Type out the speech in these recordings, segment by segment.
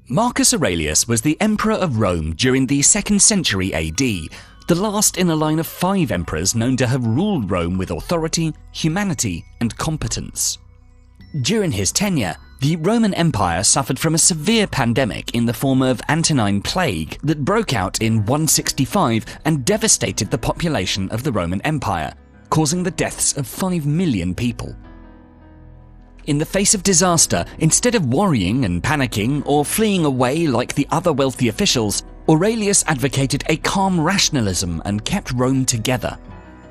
Marcus Aurelius was the emperor of Rome during the 2nd century AD, the last in a line of 5 emperors known to have ruled Rome with authority, humanity, and competence. During his tenure, the Roman Empire suffered from a severe pandemic in the form of Antonine Plague that broke out in 165 and devastated the population of the Roman Empire, causing the deaths of 5 million people. In the face of disaster, instead of worrying and panicking or fleeing away like the other wealthy officials, Aurelius advocated a calm rationalism and kept Rome together.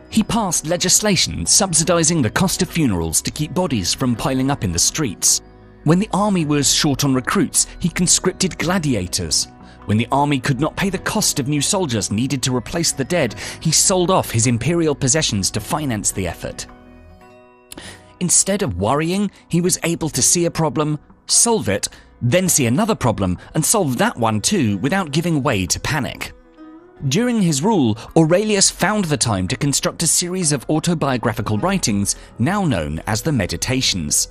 He passed legislation subsidizing the cost of funerals to keep bodies from piling up in the streets. When the army was short on recruits, he conscripted gladiators. When the army could not pay the cost of new soldiers needed to replace the dead, he sold off his imperial possessions to finance the effort. Instead of worrying, he was able to see a problem, solve it, then see another problem and solve that one too without giving way to panic. During his rule, Aurelius found the time to construct a series of autobiographical writings now known as the Meditations.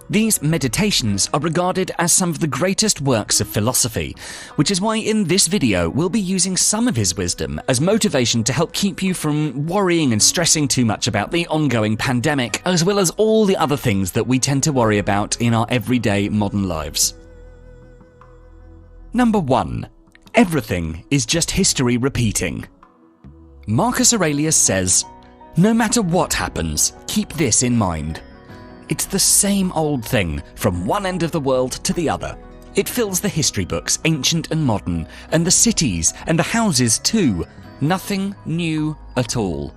These meditations are regarded as some of the greatest works of philosophy, which is why in this video we'll be using some of his wisdom as motivation to help keep you from worrying and stressing too much about the ongoing pandemic, as well as all the other things that we tend to worry about in our everyday modern lives. Number 1. Everything is just history repeating. Marcus Aurelius says, "No matter what happens, keep this in mind. It's the same old thing from one end of the world to the other. It fills the history books, ancient and modern, and the cities and the houses too. Nothing new at all."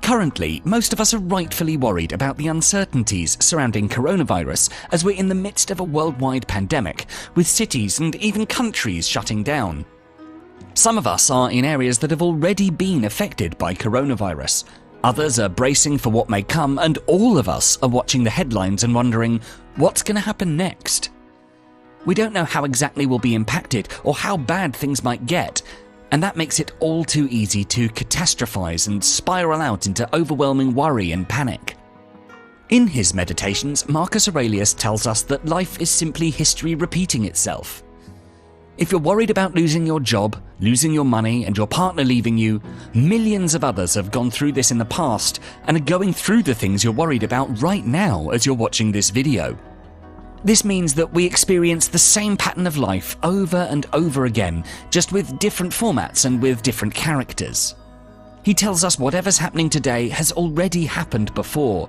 Currently, most of us are rightfully worried about the uncertainties surrounding coronavirus as we're in the midst of a worldwide pandemic, with cities and even countries shutting down. Some of us are in areas that have already been affected by coronavirus. Others are bracing for what may come, and all of us are watching the headlines and wondering, what's going to happen next? We don't know how exactly we'll be impacted or how bad things might get, and that makes it all too easy to catastrophize and spiral out into overwhelming worry and panic. In his Meditations, Marcus Aurelius tells us that life is simply history repeating itself. If you're worried about losing your job, losing your money, and your partner leaving you, millions of others have gone through this in the past and are going through the things you're worried about right now as you're watching this video. This means that we experience the same pattern of life over and over again, just with different formats and with different characters. He tells us whatever's happening today has already happened before.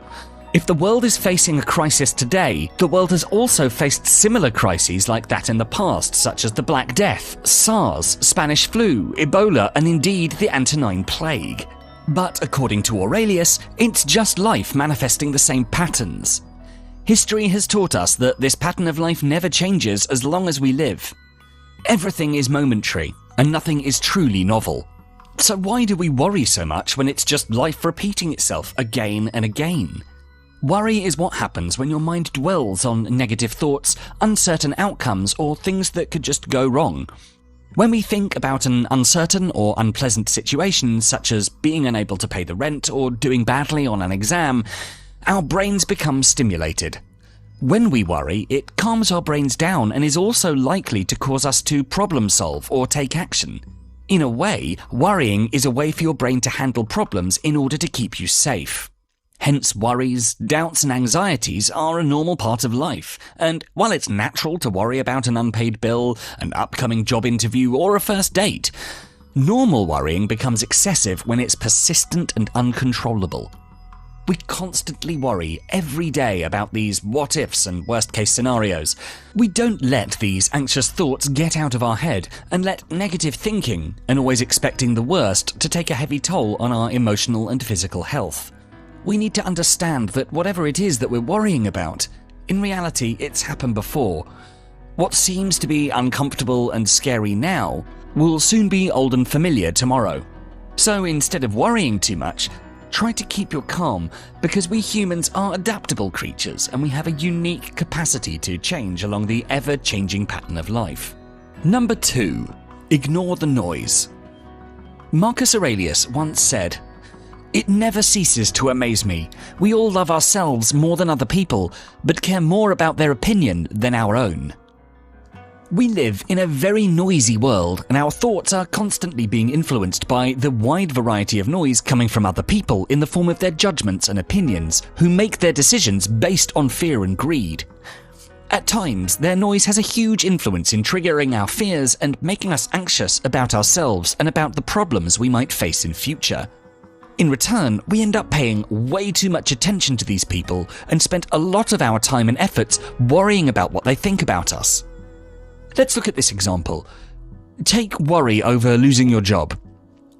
If the world is facing a crisis today, the world has also faced similar crises like that in the past, such as the Black Death, SARS, Spanish flu, Ebola, and indeed the Antonine Plague. But according to Aurelius, it's just life manifesting the same patterns. History has taught us that this pattern of life never changes as long as we live. Everything is momentary, and nothing is truly novel. So why do we worry so much when it's just life repeating itself again and again? Worry is what happens when your mind dwells on negative thoughts, uncertain outcomes, or things that could just go wrong. When we think about an uncertain or unpleasant situation, such as being unable to pay the rent or doing badly on an exam, our brains become stimulated. When we worry, it calms our brains down and is also likely to cause us to problem solve or take action. In a way, worrying is a way for your brain to handle problems in order to keep you safe. Hence, worries, doubts and anxieties are a normal part of life, and while it's natural to worry about an unpaid bill, an upcoming job interview or a first date, normal worrying becomes excessive when it's persistent and uncontrollable. We constantly worry every day about these what-ifs and worst-case scenarios. We don't let these anxious thoughts get out of our head and let negative thinking and always expecting the worst to take a heavy toll on our emotional and physical health. We need to understand that whatever it is that we're worrying about, in reality it's happened before. What seems to be uncomfortable and scary now will soon be old and familiar tomorrow. So instead of worrying too much, try to keep your calm, because we humans are adaptable creatures and we have a unique capacity to change along the ever-changing pattern of life. Number 2. Ignore the noise. Marcus Aurelius once said, "It never ceases to amaze me. We all love ourselves more than other people, but care more about their opinion than our own." We live in a very noisy world, and our thoughts are constantly being influenced by the wide variety of noise coming from other people in the form of their judgments and opinions, who make their decisions based on fear and greed. At times, their noise has a huge influence in triggering our fears and making us anxious about ourselves and about the problems we might face in future. In return, we end up paying way too much attention to these people and spend a lot of our time and efforts worrying about what they think about us. Let's look at this example. Take worry over losing your job.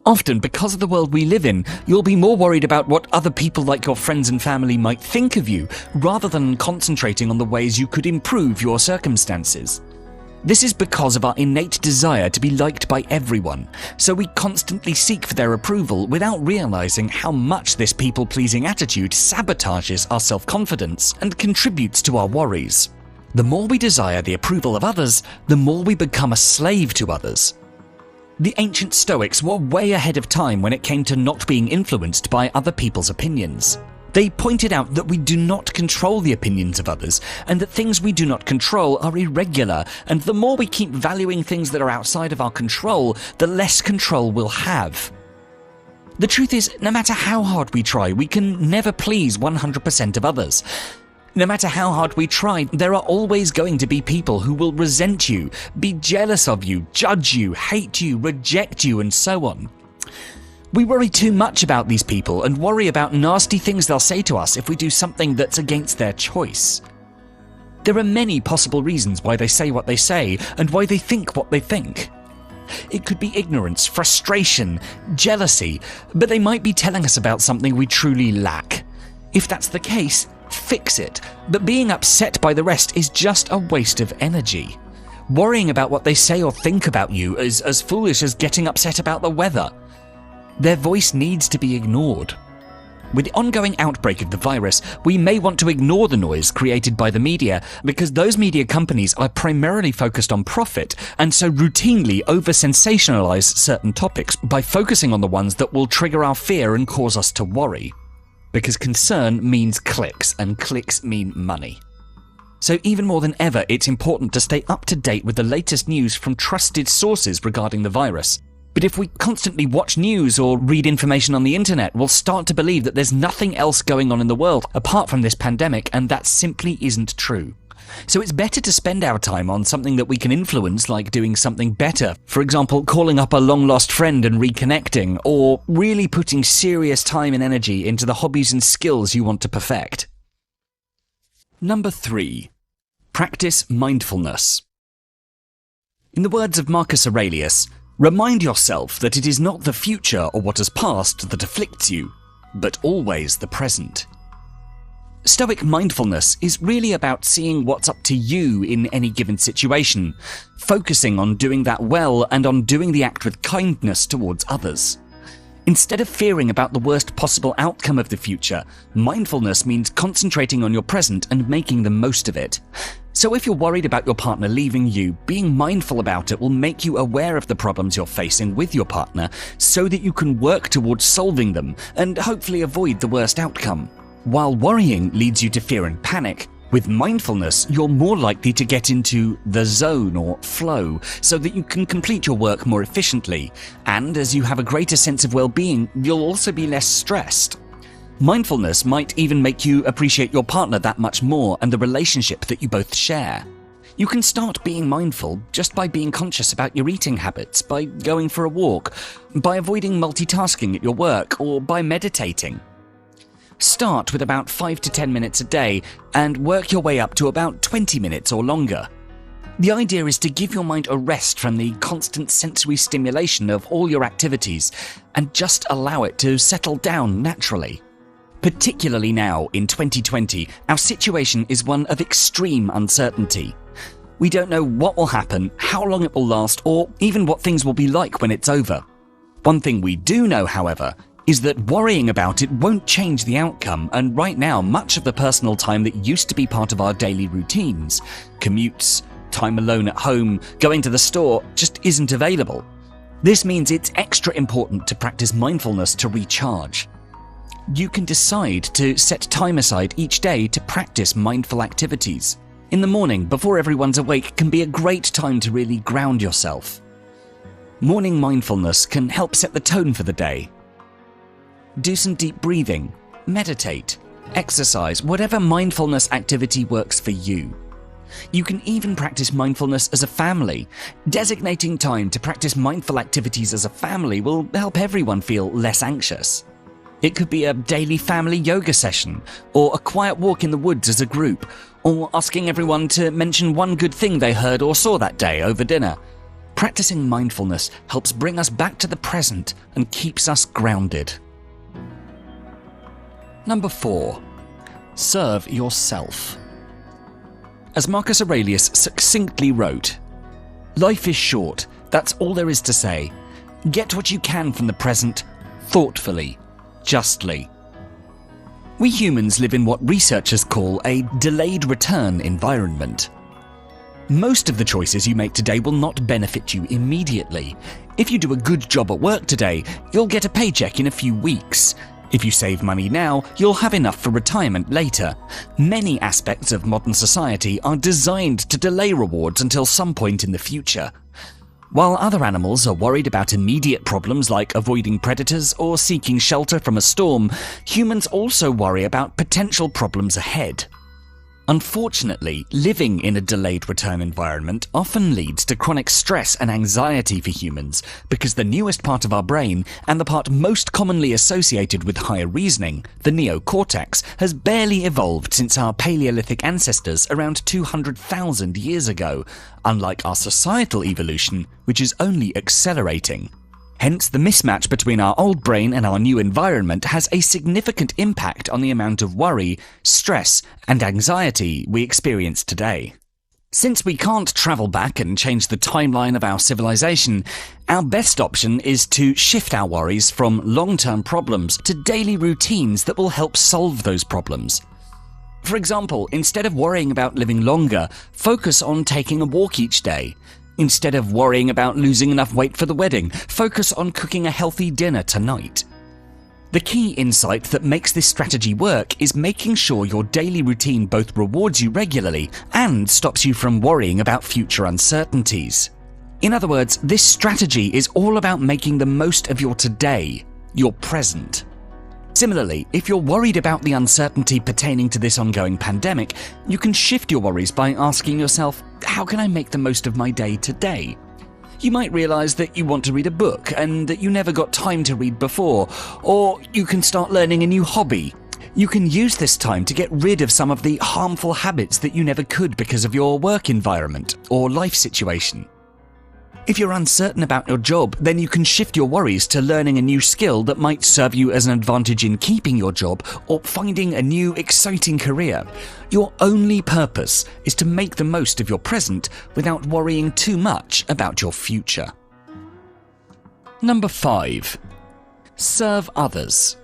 Often, because of the world we live in, you'll be more worried about what other people like your friends and family might think of you, rather than concentrating on the ways you could improve your circumstances. This is because of our innate desire to be liked by everyone, so we constantly seek for their approval without realizing how much this people-pleasing attitude sabotages our self-confidence and contributes to our worries. The more we desire the approval of others, the more we become a slave to others. The ancient Stoics were way ahead of time when it came to not being influenced by other people's opinions. They pointed out that we do not control the opinions of others, and that things we do not control are irregular, and the more we keep valuing things that are outside of our control, the less control we'll have. The truth is, no matter how hard we try, we can never please 100% of others. No matter how hard we try, there are always going to be people who will resent you, be jealous of you, judge you, hate you, reject you, and so on. We worry too much about these people and worry about nasty things they'll say to us if we do something that's against their choice. There are many possible reasons why they say what they say and why they think what they think. It could be ignorance, frustration, jealousy, but they might be telling us about something we truly lack. If that's the case, fix it, but being upset by the rest is just a waste of energy. Worrying about what they say or think about you is as foolish as getting upset about the weather. Their voice needs to be ignored. With the ongoing outbreak of the virus, we may want to ignore the noise created by the media because those media companies are primarily focused on profit and so routinely over-sensationalize certain topics by focusing on the ones that will trigger our fear and cause us to worry. Because concern means clicks, and clicks mean money. So even more than ever, it's important to stay up to date with the latest news from trusted sources regarding the virus. But if we constantly watch news or read information on the internet, we'll start to believe that there's nothing else going on in the world apart from this pandemic, and that simply isn't true. So it's better to spend our time on something that we can influence, like doing something better. For example, calling up a long-lost friend and reconnecting, or really putting serious time and energy into the hobbies and skills you want to perfect. Number 3. Practice mindfulness. In the words of Marcus Aurelius, remind yourself that it is not the future or what has passed that afflicts you, but always the present. Stoic mindfulness is really about seeing what's up to you in any given situation, focusing on doing that well and on doing the act with kindness towards others. Instead of fearing about the worst possible outcome of the future, mindfulness means concentrating on your present and making the most of it. So if you're worried about your partner leaving you, being mindful about it will make you aware of the problems you're facing with your partner so that you can work towards solving them and hopefully avoid the worst outcome. While worrying leads you to fear and panic, with mindfulness, you're more likely to get into the zone or flow so that you can complete your work more efficiently. And as you have a greater sense of well-being, you'll also be less stressed. Mindfulness might even make you appreciate your partner that much more and the relationship that you both share. You can start being mindful just by being conscious about your eating habits, by going for a walk, by avoiding multitasking at your work, or by meditating. Start with about 5 to 10 minutes a day and work your way up to about 20 minutes or longer. The idea is to give your mind a rest from the constant sensory stimulation of all your activities and just allow it to settle down naturally. Particularly now, in 2020, our situation is one of extreme uncertainty. We don't know what will happen, how long it will last, or even what things will be like when it's over. One thing we do know, however, is that worrying about it won't change the outcome, and right now much of the personal time that used to be part of our daily routines, commutes, time alone at home, going to the store, just isn't available. This means it's extra important to practice mindfulness to recharge. You can decide to set time aside each day to practice mindful activities. In the morning, before everyone's awake, can be a great time to really ground yourself. Morning mindfulness can help set the tone for the day. Do some deep breathing, meditate, exercise, whatever mindfulness activity works for you. You can even practice mindfulness as a family. Designating time to practice mindful activities as a family will help everyone feel less anxious. It could be a daily family yoga session, or a quiet walk in the woods as a group, or asking everyone to mention one good thing they heard or saw that day over dinner. Practicing mindfulness helps bring us back to the present and keeps us grounded. Number 4. Serve yourself. As Marcus Aurelius succinctly wrote, "Life is short, that's all there is to say. Get what you can from the present, thoughtfully, justly." We humans live in what researchers call a delayed return environment. Most of the choices you make today will not benefit you immediately. If you do a good job at work today, you'll get a paycheck in a few weeks. If you save money now, you'll have enough for retirement later. Many aspects of modern society are designed to delay rewards until some point in the future. While other animals are worried about immediate problems like avoiding predators or seeking shelter from a storm, humans also worry about potential problems ahead. Unfortunately, living in a delayed return environment often leads to chronic stress and anxiety for humans because the newest part of our brain, and the part most commonly associated with higher reasoning, the neocortex, has barely evolved since our Paleolithic ancestors around 200,000 years ago, unlike our societal evolution, which is only accelerating. Hence, the mismatch between our old brain and our new environment has a significant impact on the amount of worry, stress, and anxiety we experience today. Since we can't travel back and change the timeline of our civilization, our best option is to shift our worries from long-term problems to daily routines that will help solve those problems. For example, instead of worrying about living longer, focus on taking a walk each day. Instead of worrying about losing enough weight for the wedding, focus on cooking a healthy dinner tonight. The key insight that makes this strategy work is making sure your daily routine both rewards you regularly and stops you from worrying about future uncertainties. In other words, this strategy is all about making the most of your today, your present. Similarly, if you're worried about the uncertainty pertaining to this ongoing pandemic, you can shift your worries by asking yourself, how can I make the most of my day today? You might realize that you want to read a book and that you never got time to read before, or you can start learning a new hobby. You can use this time to get rid of some of the harmful habits that you never could because of your work environment or life situation. If you're uncertain about your job, then you can shift your worries to learning a new skill that might serve you as an advantage in keeping your job or finding a new, exciting career. Your only purpose is to make the most of your present without worrying too much about your future. Number 5. Serve others.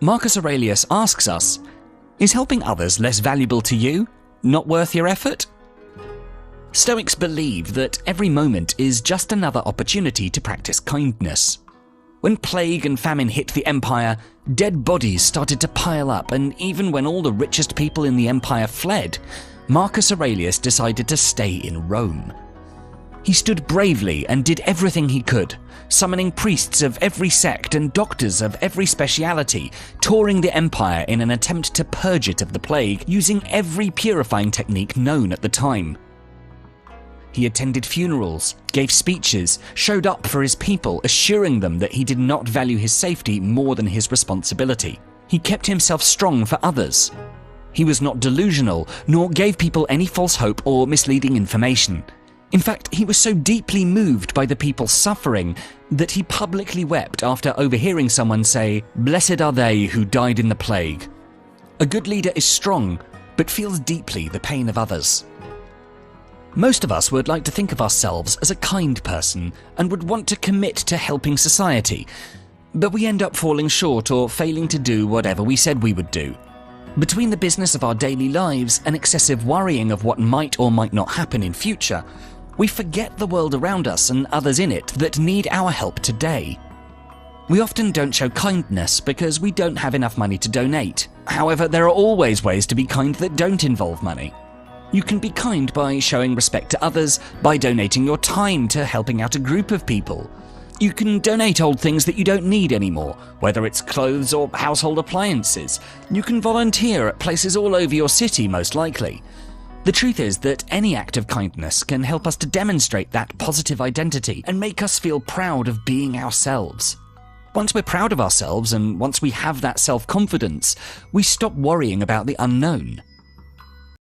Marcus Aurelius asks us, is helping others less valuable to you? Not worth your effort? Stoics believe that every moment is just another opportunity to practice kindness. When plague and famine hit the empire, dead bodies started to pile up, and even when all the richest people in the empire fled, Marcus Aurelius decided to stay in Rome. He stood bravely and did everything he could, summoning priests of every sect and doctors of every speciality, touring the empire in an attempt to purge it of the plague, using every purifying technique known at the time. He attended funerals, gave speeches, showed up for his people, assuring them that he did not value his safety more than his responsibility. He kept himself strong for others. He was not delusional, nor gave people any false hope or misleading information. In fact, he was so deeply moved by the people's suffering that he publicly wept after overhearing someone say, "Blessed are they who died in the plague." A good leader is strong, but feels deeply the pain of others. Most of us would like to think of ourselves as a kind person and would want to commit to helping society, but we end up falling short or failing to do whatever we said we would do. Between the business of our daily lives and excessive worrying of what might or might not happen in future, we forget the world around us and others in it that need our help today. We often don't show kindness because we don't have enough money to donate. However, there are always ways to be kind that don't involve money. You can be kind by showing respect to others, by donating your time to helping out a group of people. You can donate old things that you don't need anymore, whether it's clothes or household appliances. You can volunteer at places all over your city, most likely. The truth is that any act of kindness can help us to demonstrate that positive identity and make us feel proud of being ourselves. Once we're proud of ourselves and once we have that self-confidence, we stop worrying about the unknown.